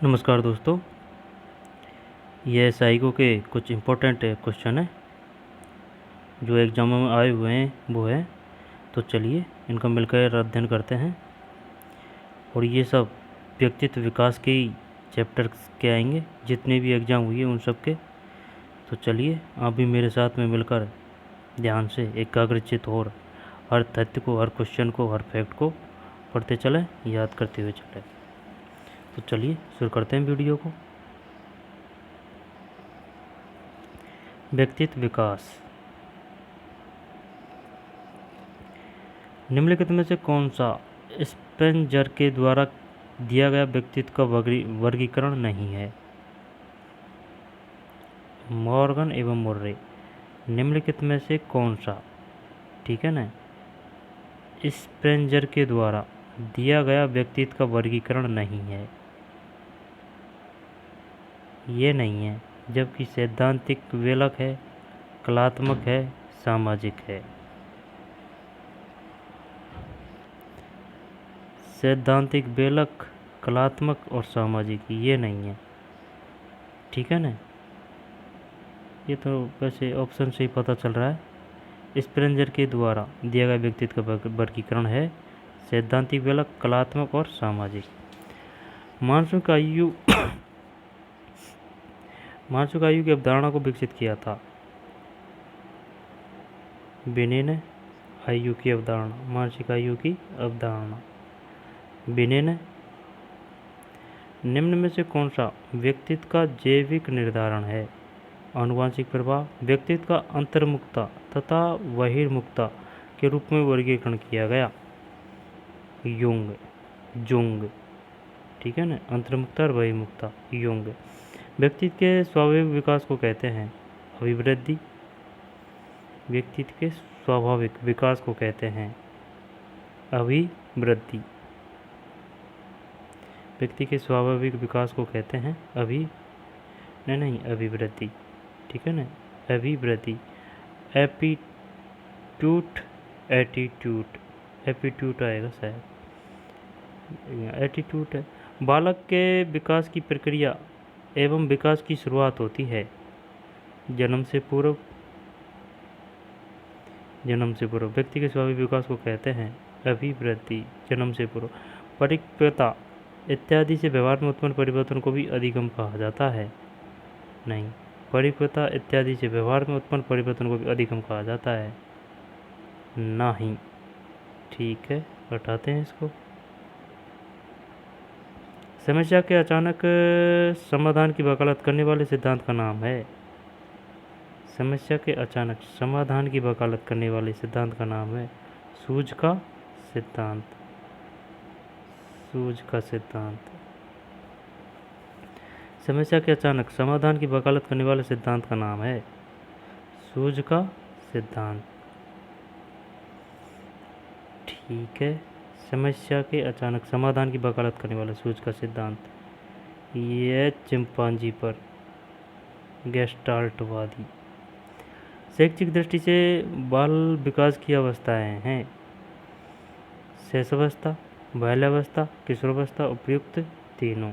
नमस्कार दोस्तों, ये साइको के कुछ इम्पोर्टेंट क्वेश्चन हैं जो एग्जाम में आए हुए हैं वो है। तो चलिए इनका मिलकर अध्ययन करते हैं। और ये सब व्यक्तित्व विकास के ही चैप्टर के आएंगे, जितने भी एग्ज़ाम हुए उन सब के। तो चलिए आप भी मेरे साथ में मिलकर ध्यान से एकाग्रचित और हर तथ्य को, हर क्वेश्चन को, हर फैक्ट को पढ़ते चलें, याद करते हुए चलें। तो चलिए शुरू करते हैं वीडियो को। व्यक्तित्व विकास। निम्नलिखित में से कौन सा स्पेंजर के द्वारा दिया गया व्यक्तित्व का वर्गीकरण नहीं है? मॉर्गन एवं मुर्रे। निम्नलिखित में से कौन सा, ठीक है ना, स्पेंजर के द्वारा दिया गया व्यक्तित्व का वर्गीकरण नहीं है? ये नहीं है, जबकि सैद्धांतिक वेलक है, कलात्मक है, सामाजिक है। सैद्धांतिक, वेलक, कलात्मक और सामाजिक, ये नहीं है, ठीक है ना। ये तो वैसे ऑप्शन से ही पता चल रहा है। स्पेंजर के द्वारा दिया गया व्यक्तित्व का वर्गीकरण है सैद्धांतिक, वेलक, कलात्मक और सामाजिक। मानसिक आयु मानसिक आयु की अवधारणा को विकसित किया था बिने ने। आयु की अवधारणा, मानसिक आयु की अवधारणा बिने ने। निम्न में से कौन सा व्यक्तित्व का जैविक निर्धारण है? आनुवांशिक प्रभाव। व्यक्तित्व का अंतर्मुखता तथा बहिर्मुखता के रूप में वर्गीकरण किया गया जुंग, ठीक है ना। अंतर्मुखता और बहिर्मुखता, युंग। व्यक्तित्व के स्वाभाविक विकास को कहते हैं अभिवृद्धि। व्यक्तित्व के स्वाभाविक विकास को कहते हैं अभिवृद्धि। व्यक्ति के स्वाभाविक विकास को कहते हैं अभिवृद्धि, ठीक है ना। अभिवृद्धि। एटीट्यूड आएगा शायद, एटीट्यूड है। बालक के विकास की प्रक्रिया एवं विकास की शुरुआत होती है जन्म से पूर्व। व्यक्ति के स्वाभाविक विकास को कहते हैं अभिवृद्धि, जन्म से पूर्व। परिपक्वता इत्यादि से व्यवहार में उत्पन्न परिवर्तन को भी अधिगम कहा जाता है। नहीं, परिपक्वता इत्यादि से व्यवहार में उत्पन्न परिवर्तन को भी अधिगम कहा जाता है नहीं, ठीक है, हटाते हैं इसको। समस्या के अचानक समाधान की वकालत करने वाले सिद्धांत का नाम है? समस्या के अचानक समाधान की वकालत करने वाले सिद्धांत का नाम है सूझ का सिद्धांत। समस्या के अचानक समाधान की वकालत करने वाले सिद्धांत का नाम है सूझ का सिद्धांत, ठीक है। समस्या के अचानक समाधान की वकालत करने वाला सूझ का सिद्धांत, ये चिंपांजी पर गेस्टाल्टवादी। शैक्षिक दृष्टि से बाल विकास की अवस्थाएं हैं शैशवावस्था, बाल्यावस्था, किशोरावस्था, उपयुक्त तीनों।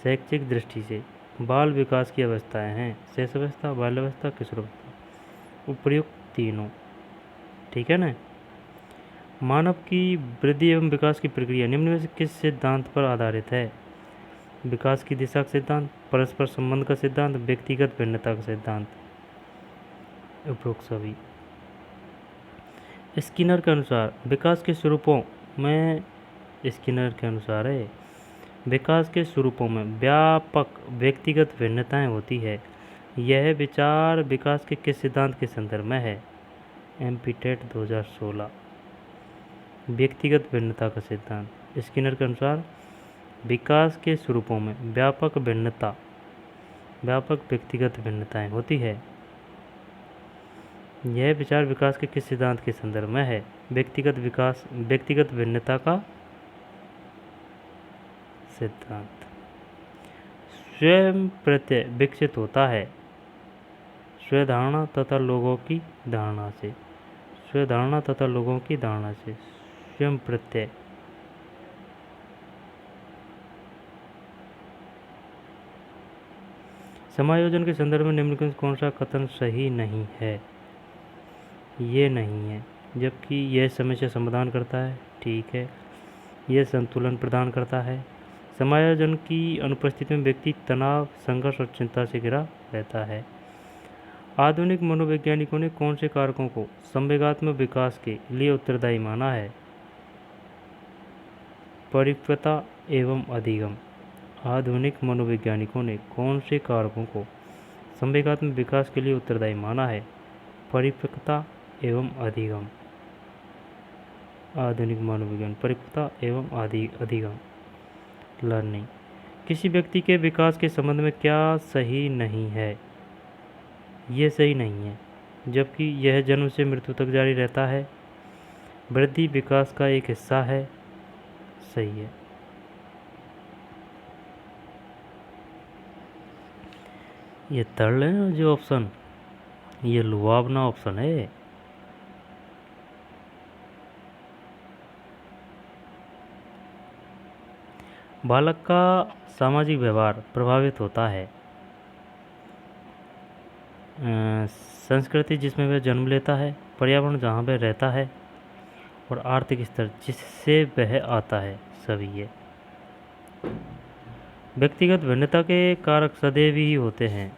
शैक्षिक दृष्टि से बाल विकास की अवस्थाएं हैं शैशवावस्था, बाल्यावस्था, किशोरावस्था, उपयुक्त तीनों, ठीक है ना। मानव की वृद्धि एवं विकास की प्रक्रिया निम्न में से किस सिद्धांत पर आधारित है? विकास की दिशा का सिद्धांत, परस्पर संबंध का सिद्धांत, व्यक्तिगत भिन्नता का सिद्धांत, उपरोक्त सभी। स्किनर के अनुसार विकास के स्वरूपों में, स्किनर के अनुसार है, विकास के स्वरूपों में व्यापक व्यक्तिगत भिन्नताएं होती है। यह विचार विकास के किस सिद्धांत के संदर्भ में है? एमपीटेट 2016। व्यक्तिगत भिन्नता का सिद्धांत। स्किनर के अनुसार विकास के स्वरूपों में व्यापक व्यक्तिगत भिन्नताएं होती है। यह विचार विकास के किस सिद्धांत के संदर्भ में है? व्यक्तिगत भिन्नता का सिद्धांत। स्वयं प्रत्यय विकसित होता है स्वधारणा तथा लोगों की धारणा से। स्वयं प्रत्यय समायोजन के संदर्भ में निम्नलिखित कौन सा कथन सही नहीं है? ये नहीं है, जबकि यह समस्या समाधान करता है, ठीक है। यह संतुलन प्रदान करता है। समायोजन की अनुपस्थिति में व्यक्ति तनाव, संघर्ष और चिंता से घिरा रहता है। आधुनिक मनोवैज्ञानिकों ने कौन से कारकों को संवेगात्मक विकास के लिए उत्तरदायी माना है? परिपक्वता एवं अधिगम। आधुनिक मनोवैज्ञानिकों ने कौन से कारकों को संवेगात्मक विकास के लिए उत्तरदायी माना है? परिपक्वता एवं अधिगम। आधुनिक मनोविज्ञान परिपक्वता एवं अधिगम। लर्निंग। किसी व्यक्ति के विकास के संबंध में क्या सही नहीं है? ये सही नहीं है, जबकि यह जन्म से मृत्यु तक जारी रहता है। वृद्धि विकास का एक हिस्सा है, सही है। ये थर्ड है ना जो ऑप्शन, ये लुभावना ऑप्शन है। बालक का सामाजिक व्यवहार प्रभावित होता है। संस्कृति जिसमें वह जन्म लेता है, पर्यावरण जहाँ वह रहता है, और आर्थिक स्तर जिससे वह आता है, सभी है। व्यक्तिगत भिन्नता के कारक सदैव ही होते हैं।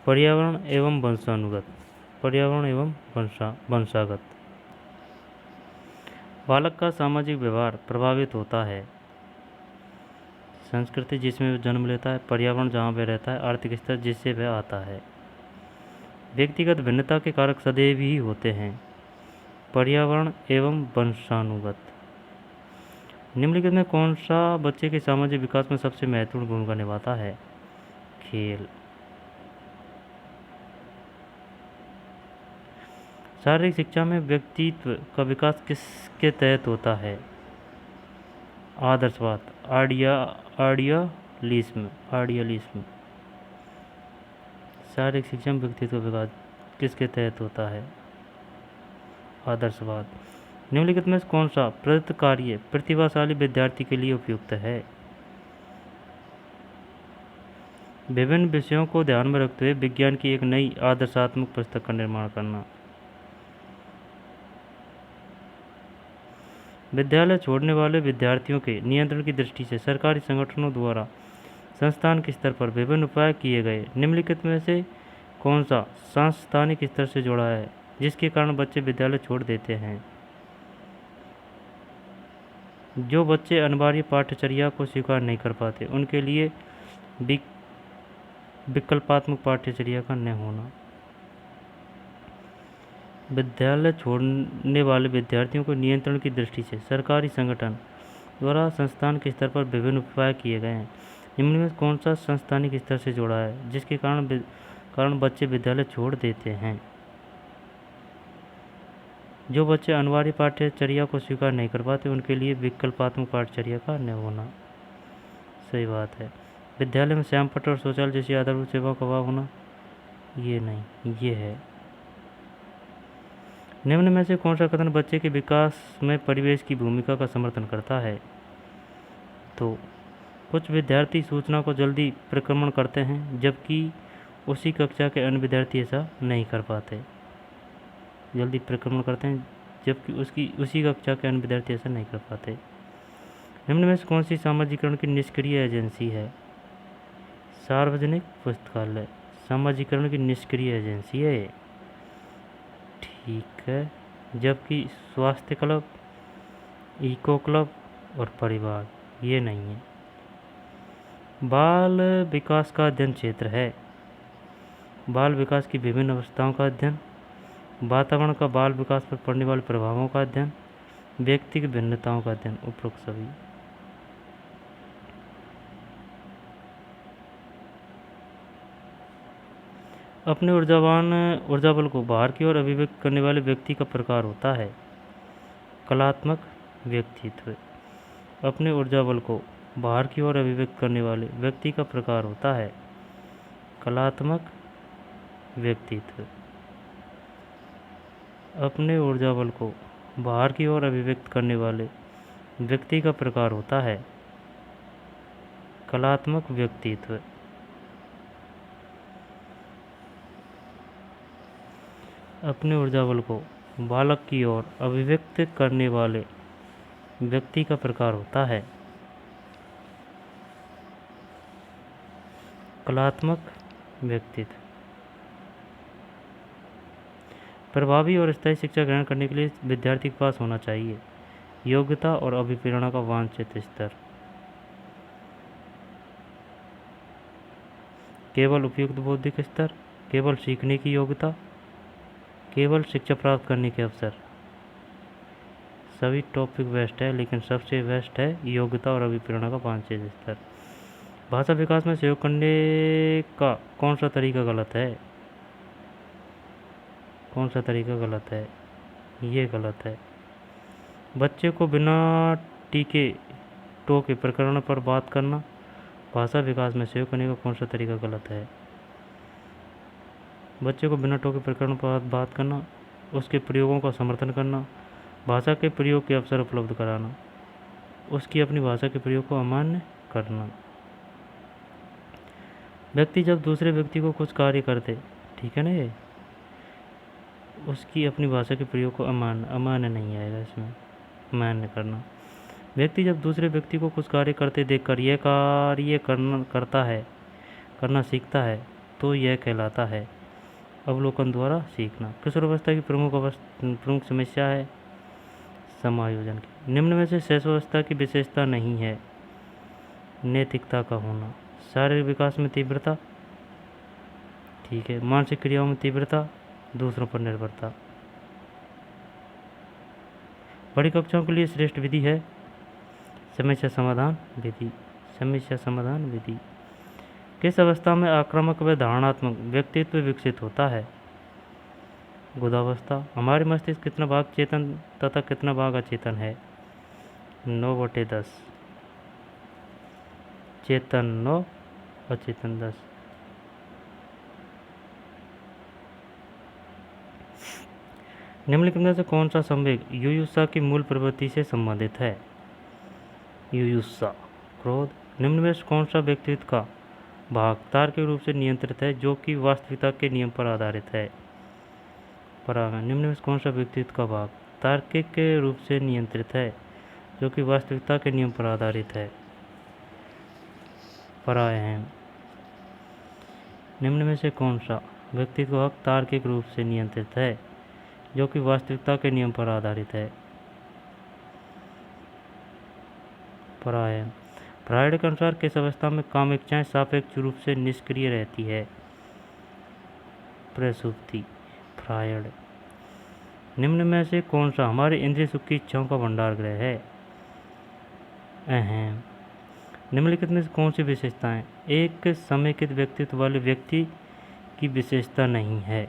पर्यावरण एवं वंशानुगत। पर्यावरण एवं वंशागत। बालक का सामाजिक व्यवहार प्रभावित होता है। संस्कृति जिसमें वह जन्म लेता है, पर्यावरण जहाँ वह रहता है, आर्थिक स्तर जिससे वह आता है। व्यक्तिगत भिन्नता के कारक सदैव ही होते हैं। पर्यावरण एवं वंशानुगत। निम्नलिखित में कौन सा बच्चे के सामाजिक विकास में सबसे महत्वपूर्ण भूमिका निभाता है? खेल। शारीरिक शिक्षा में व्यक्तित्व का विकास किसके तहत होता है? आदर्शवाद, आइडियलिज्म। शारीरिक शिक्षा में व्यक्तित्व का विकास किसके तहत होता है? आदर्शवाद। निम्नलिखित में कौन सा प्रदत्त कार्य प्रतिभाशाली विद्यार्थी के लिए उपयुक्त है? विभिन्न विषयों को ध्यान में रखते हुए विज्ञान की एक नई आदर्शात्मक पुस्तक का निर्माण करना। विद्यालय छोड़ने वाले विद्यार्थियों के नियंत्रण की दृष्टि से सरकारी संगठनों द्वारा संस्थान के स्तर पर विभिन्न उपाय किए गए। निम्नलिखित में से कौन सा सांस्थानिक स्तर से जुड़ा है, जिसके कारण बच्चे विद्यालय छोड़ देते हैं? जो बच्चे अनिवार्य पाठ्यचर्या को स्वीकार नहीं कर पाते, उनके लिए विकल्पात्मक पाठ्यचर्या का न होना। विद्यालय छोड़ने वाले विद्यार्थियों को नियंत्रण की दृष्टि से सरकारी संगठन द्वारा संस्थान के स्तर पर विभिन्न उपाय किए गए हैं। निम्न में कौन सा संस्थानिक स्तर से जुड़ा है, जिसके कारण बच्चे विद्यालय छोड़ देते हैं? जो बच्चे अनिवार्य पाठ्यचर्या को स्वीकार नहीं कर पाते, उनके लिए विकल्पात्मक पाठ्यचर्या का न होना। सही बात है। विद्यालय में श्यामपट्ट और शौचालय जैसी आधारभूत सेवाओं का अभाव होना, ये नहीं, ये है। निम्न में से कौन सा कथन बच्चे के विकास में परिवेश की भूमिका का समर्थन करता है? तो कुछ विद्यार्थी सूचना को जल्दी प्रक्रमण करते हैं, जबकि उसी कक्षा के अन्य विद्यार्थी ऐसा नहीं कर पाते। जल्दी प्रक्रमण करते हैं, जबकि उसी कक्षा के अन्य विद्यार्थी ऐसा नहीं कर पाते। निम्न में से कौन सी सामाजिकरण की निष्क्रिय एजेंसी है? सार्वजनिक पुस्तकालय सामाजिकरण की निष्क्रिय एजेंसी है, ठीक है। जबकि स्वास्थ्य क्लब, इको क्लब और परिवार, ये नहीं है। बाल विकास का अध्ययन क्षेत्र है। बाल विकास की विभिन्न अवस्थाओं का अध्ययन, वातावरण का बाल विकास पर पड़ने वाले प्रभावों का अध्ययन, व्यक्तिगत भिन्नताओं का अध्ययन, उपरोक्त सभी। अपने ऊर्जा बल को बाहर की ओर अभिव्यक्त करने वाले व्यक्ति का प्रकार होता है कलात्मक व्यक्तित्व। अपने ऊर्जा बल को बाहर की ओर अभिव्यक्त करने वाले व्यक्ति का प्रकार होता है कलात्मक व्यक्तित्व। अपने ऊर्जा बल को बाहर की ओर अभिव्यक्त करने वाले व्यक्ति का प्रकार होता है कलात्मक व्यक्तित्व। अपने ऊर्जा बल को बालक की ओर अभिव्यक्त करने वाले व्यक्ति का प्रकार होता है। कलात्मक व्यक्तित्व। प्रभावी और स्थायी शिक्षा ग्रहण करने के लिए विद्यार्थी के पास होना चाहिए योग्यता और अभिप्रेरणा का वांछित स्तर। केवल उपयुक्त बौद्धिक स्तर, केवल सीखने की योग्यता, केवल शिक्षा प्राप्त करने के अवसर। सभी टॉपिक बेस्ट है, लेकिन सबसे बेस्ट है योग्यता और अभिप्रेरणा का वांछित स्तर। भाषा विकास में सहयोग करने का कौन सा तरीका गलत है? कौन सा तरीका गलत है? ये गलत है। बच्चे को बिना टीके टोके प्रकरण पर बात करना। भाषा विकास में सहयोग करने का कौन सा तरीका गलत है? बच्चे को बिना टोके प्रकरण पर बात करना, उसके प्रयोगों का समर्थन करना, भाषा के प्रयोग के अवसर उपलब्ध कराना, उसकी अपनी भाषा के प्रयोग को अमान्य करना। व्यक्ति जब दूसरे व्यक्ति को कुछ कार्य करते, ठीक है ना, ये उसकी अपनी भाषा के प्रयोग को अमान्य नहीं आएगा इसमें, मान्य करना। व्यक्ति जब दूसरे व्यक्ति को कुछ कार्य करते देखकर यह कार्य करना सीखता है तो यह कहलाता है अवलोकन द्वारा सीखना। किशोरावस्था की प्रमुख समस्या है समायोजन की। निम्न में से शैशवावस्था की विशेषता नहीं है नैतिकता का होना। शारीरिक विकास में तीव्रता, ठीक है। मानसिक क्रियाओं में तीव्रता, दूसरों पर निर्भरता। बड़ी कक्षाओं के लिए श्रेष्ठ विधि है समस्या समाधान विधि। समस्या समाधान विधि। किस अवस्था में आक्रामक व धारणात्मक व्यक्तित्व विकसित होता है? गुदावस्था। हमारे मस्तिष्क कितना भाग चेतन तथा कितना भाग अचेतन है? 9/10। चेतन 9, अचेतन 10। निम्नलिखित में से कौन सा संवेग युयुत्सा की मूल प्रवृत्ति से संबंधित है? युयुत्सा, क्रोध। निम्न में से कौन सा व्यक्तित्व का भाग तार्किक रूप से नियंत्रित है जो कि वास्तविकता के नियम पर आधारित है? परायण। निम्न में से कौन सा व्यक्तित्व का भाग तार्किक के रूप से नियंत्रित है जो कि वास्तविकता के नियम पर आधारित है? परायण। निम्न में से कौन सा व्यक्तित्व का भाग तार्किक रूप से नियंत्रित है जो कि वास्तविकता के नियम पर आधारित है? परायण। फ्रायड के अनुसार किस अवस्था में काम इच्छाएं सापेक्ष रूप से निष्क्रिय रहती है? प्रसुप्ति। फ्रायड। निम्न में से कौन सा हमारे इंद्रिय सुख की इच्छाओं का भंडार गृह है? अहम। निम्नलिखित में से कौन सी विशेषताएं एक समेकित व्यक्तित्व वाले व्यक्ति की विशेषता नहीं है?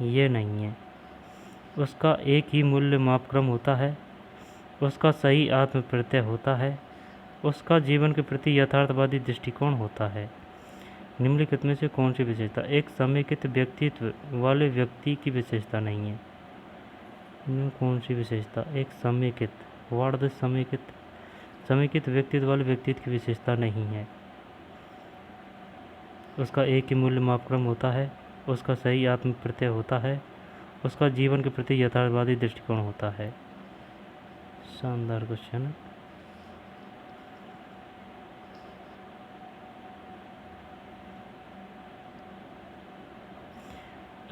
ये नहीं है। उसका एक ही मूल्य मापक्रम होता है, उसका सही आत्म प्रत्यय होता है, उसका जीवन के प्रति यथार्थवादी दृष्टिकोण होता है। निम्नलिखित में से कौन सी विशेषता एक समेकित व्यक्तित्व वाले व्यक्ति की विशेषता नहीं है? इनमें कौन सी विशेषता एक समेकित समेकित व्यक्तित्व वाले व्यक्तित्व की विशेषता नहीं है? उसका एक ही मूल्य मापक्रम होता है, उसका सही आत्म प्रत्यय होता है, उसका जीवन के प्रति यथार्थवादी दृष्टिकोण होता है। शानदार क्वेश्चन।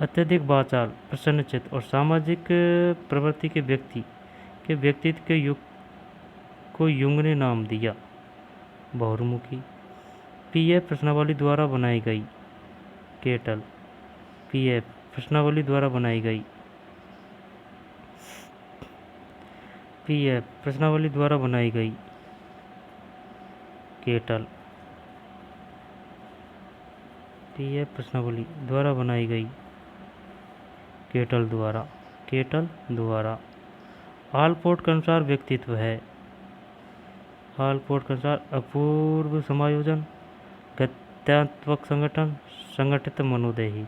अत्यधिक वाचाल, प्रसन्नचित्त और सामाजिक प्रवृत्ति के व्यक्ति के व्यक्तित्व के युग को युंग ने नाम दिया बहुर्मुखी। पीएफ प्रश्नावली द्वारा बनाई गई केटल। पीएफ प्रश्नावली द्वारा बनाई गई पीएफ प्रश्नावली द्वारा बनाई गई केटल। पीएफ प्रश्नावली द्वारा बनाई गई केटल द्वारा। आलपोर्ट के अनुसार व्यक्तित्व है। आलपोर्ट के अनुसार अपूर्व समायोजन, गत्यात्मक संगठन, संगठित मनोदेही।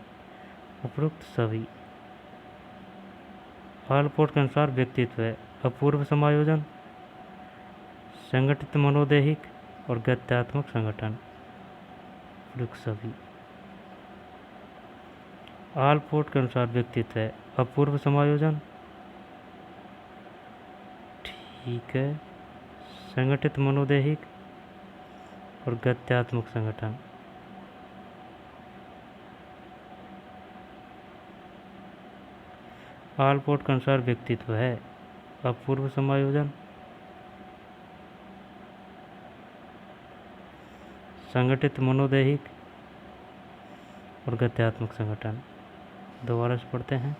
उपरोक्त सभी। आलपोर्ट के अनुसार व्यक्तित्व है अपूर्व समायोजन, संगठित मनोदेहिक और गत्यात्मक संगठन। उपरोक्त सभी। आलपोर्ट के अनुसार व्यक्तित्व है अपूर्व समायोजन, ठीक है, संगठित मनोदैहिक और गत्यात्मक संगठन। आलपोर्ट के अनुसार व्यक्तित्व है अपूर्व समायोजन, संगठित मनोदैहिक और गत्यात्मक संगठन। दोबारा से पढ़ते हैं।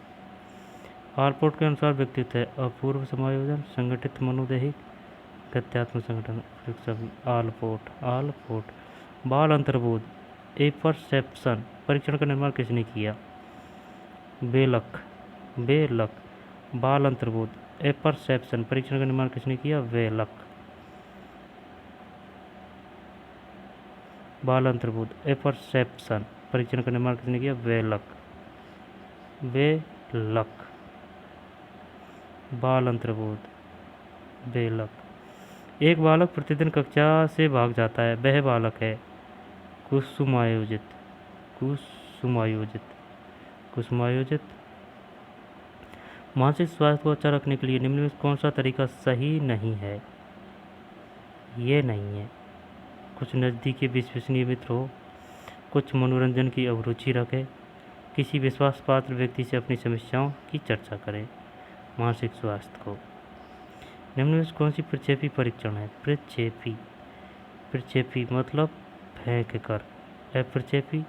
आलपोर्ट के अनुसार व्यक्तित्व है अपूर्व समायोजन, संगठित मनोदैहिक, गत्यात्मक संगठन। आलपोर्ट बाल अंतर्बोध ए परसेप्शन परीक्षण का निर्माण किसने किया? बेलक बाल अंतर्बोध ए परसेप्शन परीक्षण का निर्माण किसने किया? वेलक। बाल अंतर्बोध ए परसेप्शन परीक्षण का निर्माण किसने किया? वेलक। बाल अंतर्बोध बेलक। एक बालक प्रतिदिन कक्षा से भाग जाता है, वह बालक है कुसुमायोजित। मानसिक स्वास्थ्य को अच्छा रखने के लिए निम्न में कौन सा तरीका सही नहीं है? ये नहीं है। कुछ नज़दीकी विश्वसनीय मित्र हो, कुछ मनोरंजन की अभिरुचि रखें, किसी विश्वास पात्र व्यक्ति से अपनी समस्याओं की चर्चा करें। मानसिक स्वास्थ्य को निम्न में कौन सी प्रक्षेपी परीक्षण है? प्रक्षेपी मतलब फेंक कर, अप्रक्षेपी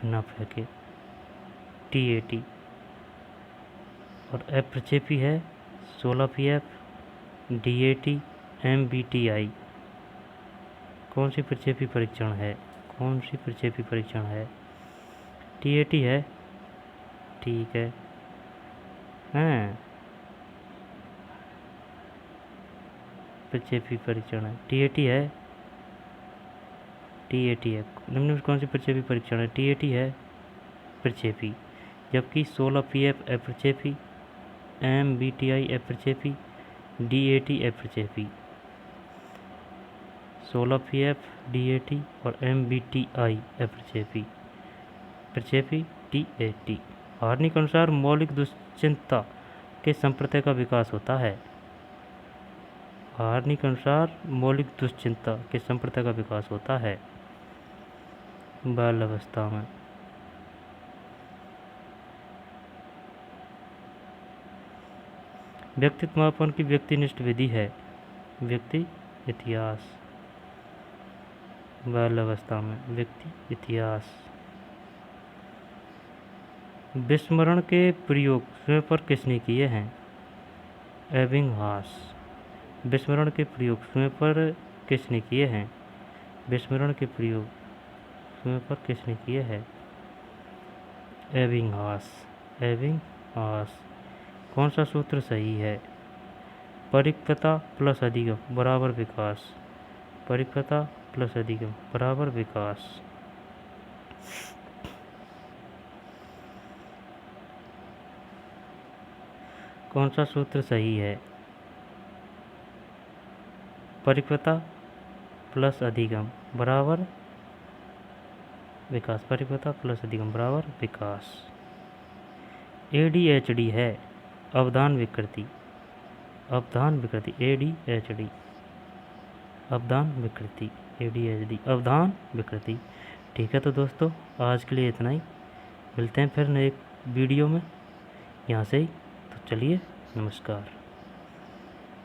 न फेंके, TAT। और अप्रक्षेपी है 16PF, DAT, MBTI। कौन सी प्रक्षेपी परीक्षण है? TAT है, ठीक है। प्रक्षेपी परीक्षण है, TAT है। निम्न में कौन सी प्रक्षेपी परीक्षण है? TAT है प्रक्षेपी, जबकि 16PF अप्रक्षेपी, MBTI अप्रक्षेपी, DAT अप्रक्षेपी। 16PF, DAT और MBTI अप्रक्षेपी। प्रक्षेपी TAT। हार्नी के अनुसार मौलिक दुश्चिंता के संप्रत्यय का विकास होता है। हार्नी के अनुसार मौलिक दुश्चिंता के संप्रत्यय का विकास होता है बाल्यावस्था में। व्यक्तित्व मापन की व्यक्तिनिष्ठ विधि है व्यक्ति इतिहास। बाल्यावस्था में व्यक्ति इतिहास। विस्मरण के प्रयोग स्वयं पर किसने किए हैं? एबिंगहास। विस्मरण के प्रयोग स्वयं पर किसने किए हैं? विस्मरण के प्रयोग स्वयं पर किसने किए हैं? एबिंगहास। कौन सा सूत्र सही है? परिपक्वता प्लस अधिगम बराबर विकास। परिपक्वता प्लस अधिगम बराबर विकास। कौन सा सूत्र सही है? परिपक्वता प्लस अधिगम बराबर विकास। परिपक्वता प्लस अधिगम बराबर विकास। ADHD है अवधान विकृति। ADHD अवधान विकृति। ADHD अवधान विकृति। ठीक है, तो दोस्तों आज के लिए इतना ही। मिलते हैं फिर नए वीडियो में यहाँ से ही। तो चलिए, नमस्कार।